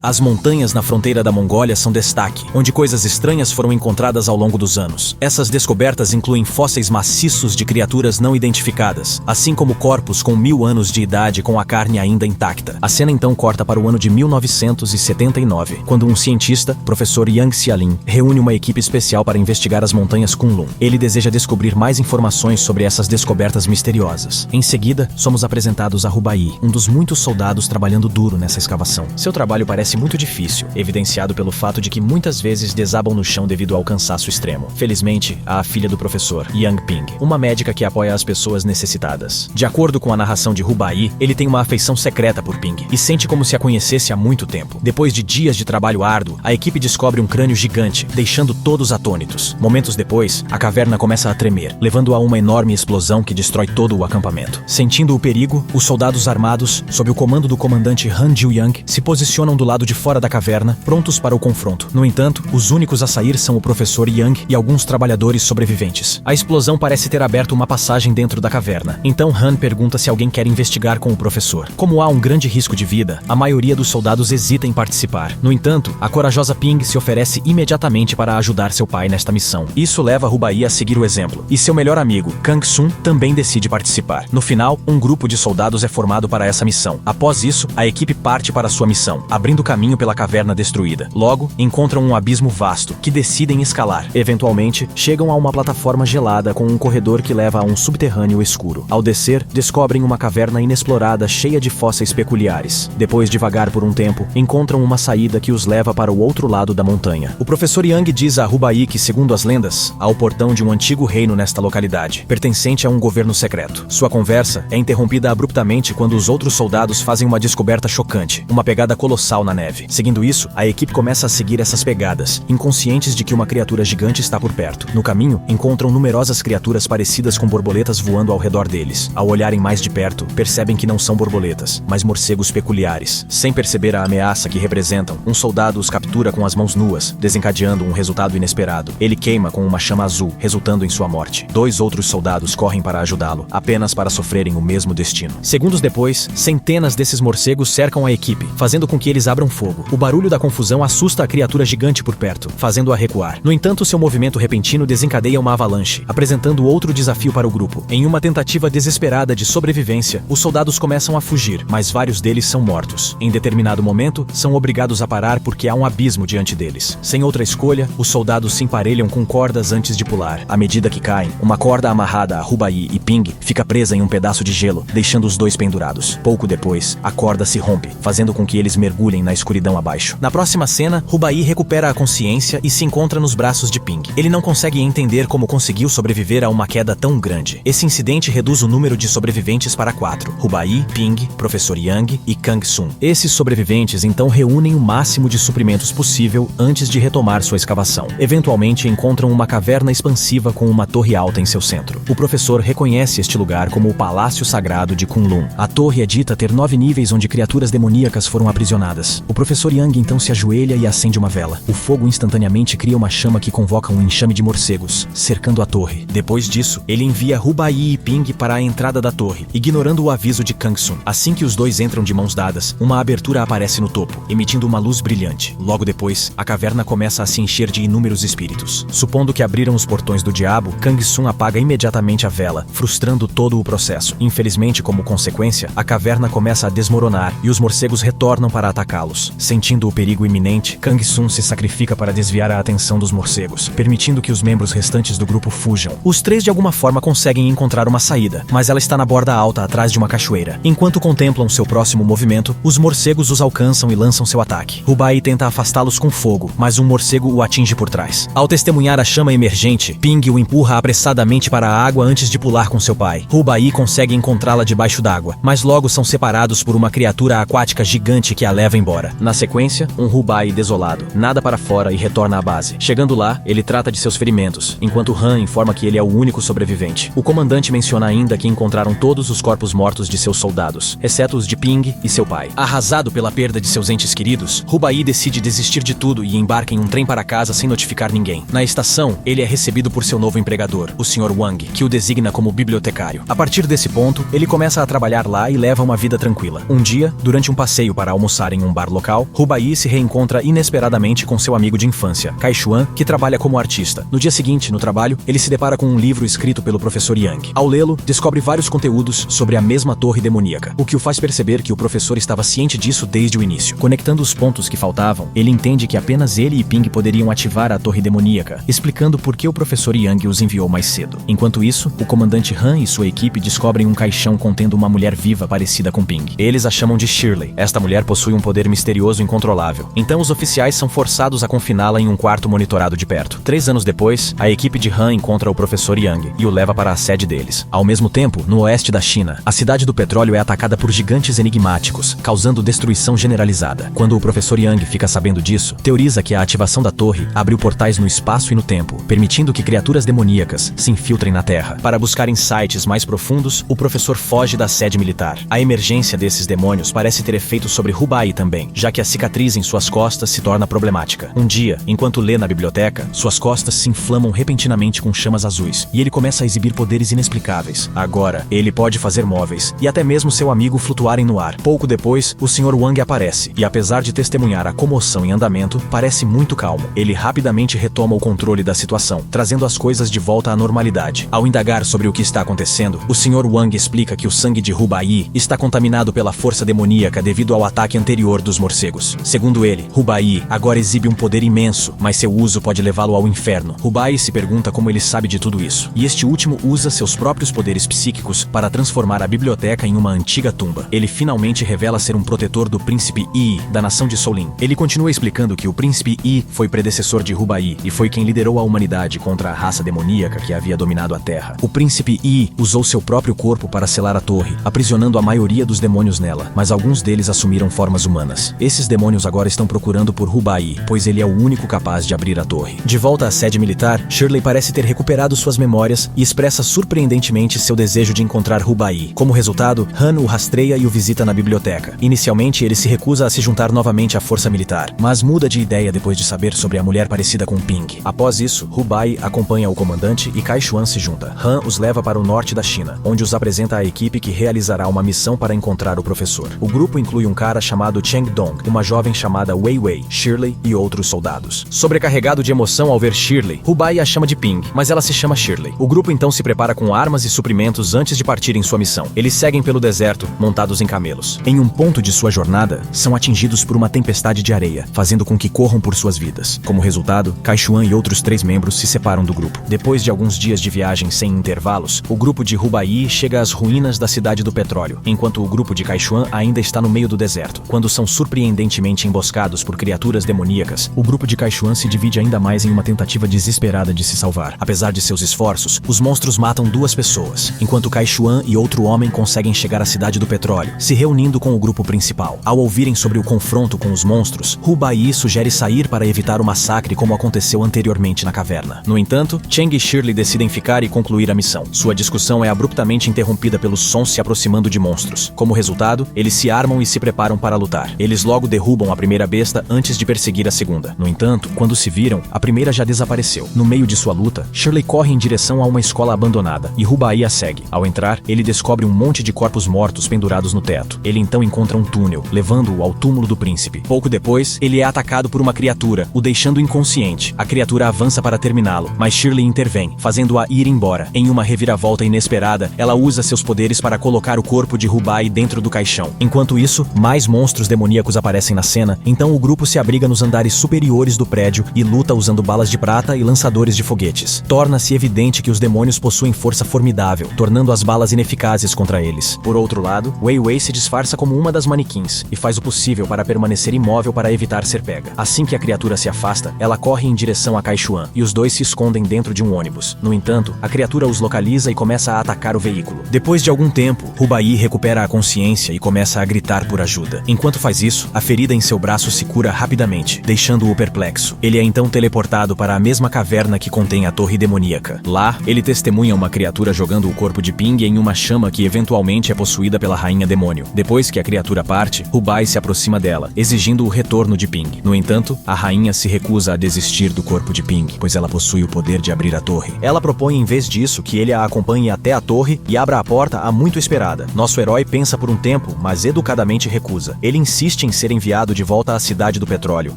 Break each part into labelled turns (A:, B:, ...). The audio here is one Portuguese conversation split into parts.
A: As montanhas na fronteira da Mongólia são destaque, onde coisas estranhas foram encontradas ao longo dos anos. Essas descobertas incluem fósseis maciços de criaturas não identificadas, assim como corpos com 1000 anos de idade com a carne ainda intacta. A cena então corta para o ano de 1979, quando um cientista, professor Yang Xiaolin, reúne uma equipe especial para investigar as montanhas Kunlun. Ele deseja descobrir mais informações sobre essas descobertas misteriosas. Em seguida, somos apresentados a Rubai, um dos muitos soldados trabalhando duro nessa escavação. Seu trabalho parece muito difícil, evidenciado pelo fato de que muitas vezes desabam no chão devido ao cansaço extremo. Felizmente, há a filha do professor, Yang Ping, uma médica que apoia as pessoas necessitadas. De acordo com a narração de Rubai, ele tem uma afeição secreta por Ping e sente como se a conhecesse há muito tempo. Depois de dias de trabalho árduo, a equipe descobre um crânio gigante, deixando todos atônitos. Momentos depois, a caverna começa a tremer, levando a uma enorme explosão que destrói todo o acampamento. Sentindo o perigo, os soldados armados, sob o comando do comandante Han Jiuyang, se posicionam do lado de fora da caverna, prontos para o confronto. No entanto, os únicos a sair são o professor Yang e alguns trabalhadores sobreviventes. A explosão parece ter aberto uma passagem dentro da caverna. Então Han pergunta se alguém quer investigar com o professor. Como há um grande risco de vida, a maioria dos soldados hesita em participar. No entanto, a corajosa Ping se oferece imediatamente para ajudar seu pai nesta missão. Isso leva Rubai a seguir o exemplo. E seu melhor amigo, Kang Sun, também decide participar. No final, um grupo de soldados é formado para essa missão. Após isso, a equipe parte para sua missão, abrindo caminho pela caverna destruída. Logo, encontram um abismo vasto, que decidem escalar. Eventualmente, chegam a uma plataforma gelada com um corredor que leva a um subterrâneo escuro. Ao descer, descobrem uma caverna inexplorada cheia de fósseis peculiares. Depois de vagar por um tempo, encontram uma saída que os leva para o outro lado da montanha. O professor Yang diz a Rubai que, segundo as lendas, há o portão de um antigo reino nesta localidade, pertencente a um governo secreto. Sua conversa é interrompida abruptamente quando os outros soldados fazem uma descoberta chocante, uma pegada colossal na neve. Seguindo isso, a equipe começa a seguir essas pegadas, inconscientes de que uma criatura gigante está por perto. No caminho, encontram numerosas criaturas parecidas com borboletas voando ao redor deles. Ao olharem mais de perto, percebem que não são borboletas, mas morcegos peculiares. Sem perceber a ameaça que representam, um soldado os captura com as mãos nuas, desencadeando um resultado inesperado. Ele queima com uma chama azul, resultando em sua morte. 2 outros soldados correm para ajudá-lo, apenas para sofrerem o mesmo destino. Segundos depois, centenas desses morcegos cercam a equipe, fazendo com que eles abram fogo. O barulho da confusão assusta a criatura gigante por perto, fazendo-a recuar. No entanto, seu movimento repentino desencadeia uma avalanche, apresentando outro desafio para o grupo. Em uma tentativa desesperada de sobrevivência, os soldados começam a fugir, mas vários deles são mortos. Em determinado momento, são obrigados a parar porque há um abismo diante deles. Sem outra escolha, os soldados se emparelham com cordas antes de pular. À medida que caem, uma corda amarrada a Rubai e Ping fica presa em um pedaço de gelo, deixando os dois pendurados. Pouco depois, a corda se rompe, fazendo com que eles mergulhem na escuridão abaixo. Na próxima cena, Rubai recupera a consciência e se encontra nos braços de Ping. Ele não consegue entender como conseguiu sobreviver a uma queda tão grande. Esse incidente reduz o número de sobreviventes para 4: Rubai, Ping, Professor Yang e Kang Sun. Esses sobreviventes então reúnem o máximo de suprimentos possível antes de retomar sua escavação. Eventualmente encontram uma caverna expansiva com uma torre alta em seu centro. O professor reconhece este lugar como o Palácio Sagrado de Kunlun. A torre é dita ter 9 níveis onde criaturas demoníacas foram aprisionadas. O professor Yang então se ajoelha e acende uma vela. O fogo instantaneamente cria uma chama que convoca um enxame de morcegos, cercando a torre. Depois disso, ele envia Rubai e Ping para a entrada da torre, ignorando o aviso de Kang Sun. Assim que os dois entram de mãos dadas, uma abertura aparece no topo, emitindo uma luz brilhante. Logo depois, a caverna começa a se encher de inúmeros espíritos. Supondo que abriram os portões do diabo, Kang Sun apaga imediatamente a vela, frustrando todo o processo. Infelizmente, como consequência, a caverna começa a desmoronar e os morcegos retornam para atacá-los. Sentindo o perigo iminente, Kang Sun se sacrifica para desviar a atenção dos morcegos, permitindo que os membros restantes do grupo fujam. Os 3 de alguma forma conseguem encontrar uma saída, mas ela está na borda alta atrás de uma cachoeira. Enquanto contemplam seu próximo movimento, os morcegos os alcançam e lançam seu ataque. Rubai tenta afastá-los com fogo, mas um morcego o atinge por trás. Ao testemunhar a chama emergente, Ping o empurra apressadamente para a água antes de pular com seu pai. Rubai consegue encontrá-la debaixo d'água, mas logo são separados por uma criatura aquática gigante que a leva embora. Na sequência, um Rubai desolado nada para fora e retorna à base. Chegando lá, ele trata de seus ferimentos, enquanto Han informa que ele é o único sobrevivente. O comandante menciona ainda que encontraram todos os corpos mortos de seus soldados, exceto os de Ping e seu pai. Arrasado pela perda de seus entes queridos, Rubai decide desistir de tudo e embarca em um trem para casa sem notificar ninguém. Na estação, ele é recebido por seu novo empregador, o Sr. Wang, que o designa como bibliotecário. A partir desse ponto, ele começa a trabalhar lá e leva uma vida tranquila. Um dia, durante um passeio para almoçar em um bar bar local, Rubai se reencontra inesperadamente com seu amigo de infância, Kai Xuan, que trabalha como artista. No dia seguinte, no trabalho, ele se depara com um livro escrito pelo professor Yang. Ao lê-lo, descobre vários conteúdos sobre a mesma torre demoníaca, o que o faz perceber que o professor estava ciente disso desde o início. Conectando os pontos que faltavam, ele entende que apenas ele e Ping poderiam ativar a torre demoníaca, explicando por que o professor Yang os enviou mais cedo. Enquanto isso, o comandante Han e sua equipe descobrem um caixão contendo uma mulher viva parecida com Ping. Eles a chamam de Shirley. Esta mulher possui um poder misterioso e incontrolável. Então os oficiais são forçados a confiná-la em um quarto monitorado de perto. 3 anos depois, a equipe de Han encontra o professor Yang e o leva para a sede deles. Ao mesmo tempo, no oeste da China, a cidade do petróleo é atacada por gigantes enigmáticos, causando destruição generalizada. Quando o professor Yang fica sabendo disso, teoriza que a ativação da torre abriu portais no espaço e no tempo, permitindo que criaturas demoníacas se infiltrem na Terra. Para buscar insights mais profundos, o professor foge da sede militar. A emergência desses demônios parece ter efeito sobre Rubai também, já que a cicatriz em suas costas se torna problemática. Um dia, enquanto lê na biblioteca, suas costas se inflamam repentinamente com chamas azuis, e ele começa a exibir poderes inexplicáveis. Agora, ele pode fazer móveis, e até mesmo seu amigo flutuarem no ar. Pouco depois, o Sr. Wang aparece, e apesar de testemunhar a comoção em andamento, parece muito calmo. Ele rapidamente retoma o controle da situação, trazendo as coisas de volta à normalidade. Ao indagar sobre o que está acontecendo, o Sr. Wang explica que o sangue de Rubai está contaminado pela força demoníaca devido ao ataque anterior dos morcegos. Segundo ele, Rubai agora exibe um poder imenso, mas seu uso pode levá-lo ao inferno. Rubai se pergunta como ele sabe de tudo isso, e este último usa seus próprios poderes psíquicos para transformar a biblioteca em uma antiga tumba. Ele finalmente revela ser um protetor do príncipe Yi, da nação de Solin. Ele continua explicando que o príncipe Yi foi predecessor de Rubai e foi quem liderou a humanidade contra a raça demoníaca que havia dominado a Terra. O príncipe Yi usou seu próprio corpo para selar a torre, aprisionando a maioria dos demônios nela, mas alguns deles assumiram formas humanas. Esses demônios agora estão procurando por Rubai, pois ele é o único capaz de abrir a torre. De volta à sede militar, Shirley parece ter recuperado suas memórias e expressa surpreendentemente seu desejo de encontrar Rubai. Como resultado, Han o rastreia e o visita na biblioteca. Inicialmente, ele se recusa a se juntar novamente à força militar, mas muda de ideia depois de saber sobre a mulher parecida com Ping. Após isso, Rubai acompanha o comandante e Kai Xuan se junta. Han os leva para o norte da China, onde os apresenta à equipe que realizará uma missão para encontrar o professor. O grupo inclui um cara chamado Cheng Dong, uma jovem chamada Wei Wei, Shirley e outros soldados. Sobrecarregado de emoção ao ver Shirley, Rubai a chama de Ping, mas ela se chama Shirley. O grupo então se prepara com armas e suprimentos antes de partir em sua missão. Eles seguem pelo deserto, montados em camelos. Em um ponto de sua jornada, são atingidos por uma tempestade de areia, fazendo com que corram por suas vidas. Como resultado, Kai Xuan e outros 3 membros se separam do grupo. Depois de alguns dias de viagem sem intervalos, o grupo de Rubai chega às ruínas da cidade do petróleo, enquanto o grupo de Kai Xuan ainda está no meio do deserto. Quando são surpreendentemente emboscados por criaturas demoníacas, o grupo de Kai Xuan se divide ainda mais em uma tentativa desesperada de se salvar. Apesar de seus esforços, os monstros matam 2 pessoas, enquanto Kai Xuan e outro homem conseguem chegar à cidade do petróleo, se reunindo com o grupo principal. Ao ouvirem sobre o confronto com os monstros, Rubai sugere sair para evitar o massacre como aconteceu anteriormente na caverna. No entanto, Cheng e Shirley decidem ficar e concluir a missão. Sua discussão é abruptamente interrompida pelos sons se aproximando de monstros. Como resultado, eles se armam e se preparam para lutar. Eles logo derrubam a primeira besta antes de perseguir a segunda. No entanto, quando se viram, a primeira já desapareceu. No meio de sua luta, Shirley corre em direção a uma escola abandonada e Rubai a segue. Ao entrar, ele descobre um monte de corpos mortos pendurados no teto. Ele então encontra um túnel, levando-o ao túmulo do príncipe. Pouco depois, ele é atacado por uma criatura, o deixando inconsciente. A criatura avança para terminá-lo, mas Shirley intervém, fazendo-a ir embora. Em uma reviravolta inesperada, ela usa seus poderes para colocar o corpo de Rubai dentro do caixão. Enquanto isso, mais monstros demoníacos aparecem na cena, então o grupo se abriga nos andares superiores do prédio e luta usando balas de prata e lançadores de foguetes. Torna-se evidente que os demônios possuem força formidável, tornando as balas ineficazes contra eles. Por outro lado, Wei Wei se disfarça como uma das manequins e faz o possível para permanecer imóvel para evitar ser pega. Assim que a criatura se afasta, ela corre em direção a Kai Xuan e os dois se escondem dentro de um ônibus. No entanto, a criatura os localiza e começa a atacar o veículo. Depois de algum tempo, Rubai recupera a consciência e começa a gritar por ajuda. Enquanto faz isso, a ferida em seu braço se cura rapidamente, deixando-o perplexo. Ele é então teleportado para a mesma caverna que contém a torre demoníaca. Lá, ele testemunha uma criatura jogando o corpo de Ping em uma chama que eventualmente é possuída pela rainha demônio. Depois que a criatura parte, Rubai se aproxima dela, exigindo o retorno de Ping. No entanto, a rainha se recusa a desistir do corpo de Ping, pois ela possui o poder de abrir a torre. Ela propõe em vez disso que ele a acompanhe até a torre e abra a porta a muito esperada. Nosso herói pensa por um tempo, mas educadamente recusa. Ele insiste insiste em ser enviado de volta à Cidade do Petróleo,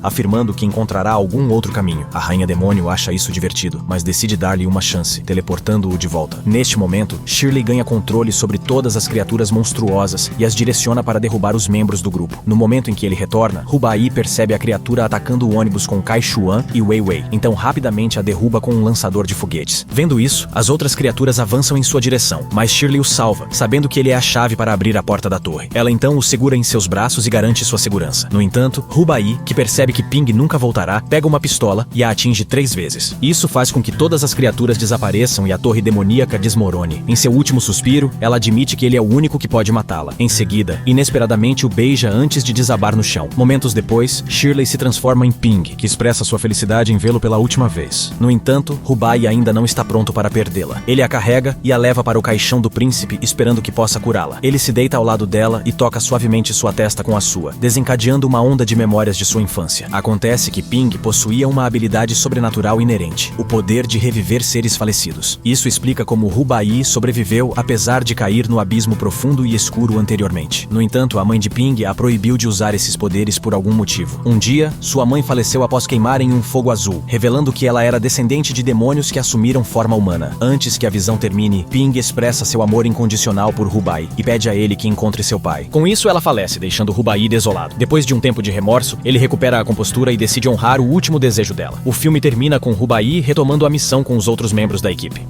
A: afirmando que encontrará algum outro caminho. A Rainha Demônio acha isso divertido, mas decide dar-lhe uma chance, teleportando-o de volta. Neste momento, Shirley ganha controle sobre todas as criaturas monstruosas e as direciona para derrubar os membros do grupo. No momento em que ele retorna, Rubai percebe a criatura atacando o ônibus com Kai Xuan e Wei Wei, então rapidamente a derruba com um lançador de foguetes. Vendo isso, as outras criaturas avançam em sua direção, mas Shirley o salva, sabendo que ele é a chave para abrir a porta da torre. Ela então o segura em seus braços e garante sua segurança. No entanto, Rubai, que percebe que Ping nunca voltará, pega uma pistola e a atinge 3 vezes. Isso faz com que todas as criaturas desapareçam e a torre demoníaca desmorone. Em seu último suspiro, ela admite que ele é o único que pode matá-la. Em seguida, inesperadamente o beija antes de desabar no chão. Momentos depois, Shirley se transforma em Ping, que expressa sua felicidade em vê-lo pela última vez. No entanto, Rubai ainda não está pronto para perdê-la. Ele a carrega e a leva para o caixão do príncipe, esperando que possa curá-la. Ele se deita ao lado dela e toca suavemente sua testa com a sua, desencadeando uma onda de memórias de sua infância. Acontece que Ping possuía uma habilidade sobrenatural inerente, o poder de reviver seres falecidos. Isso explica como Rubai sobreviveu apesar de cair no abismo profundo e escuro anteriormente. No entanto, a mãe de Ping a proibiu de usar esses poderes por algum motivo. Um dia, sua mãe faleceu após queimar em um fogo azul, revelando que ela era descendente de demônios que assumiram forma humana. Antes que a visão termine, Ping expressa seu amor incondicional por Rubai e pede a ele que encontre seu pai. Com isso, ela falece, deixando Rubai desolado. Depois de um tempo de remorso, ele recupera a compostura e decide honrar o último desejo dela. O filme termina com Rubai retomando a missão com os outros membros da equipe.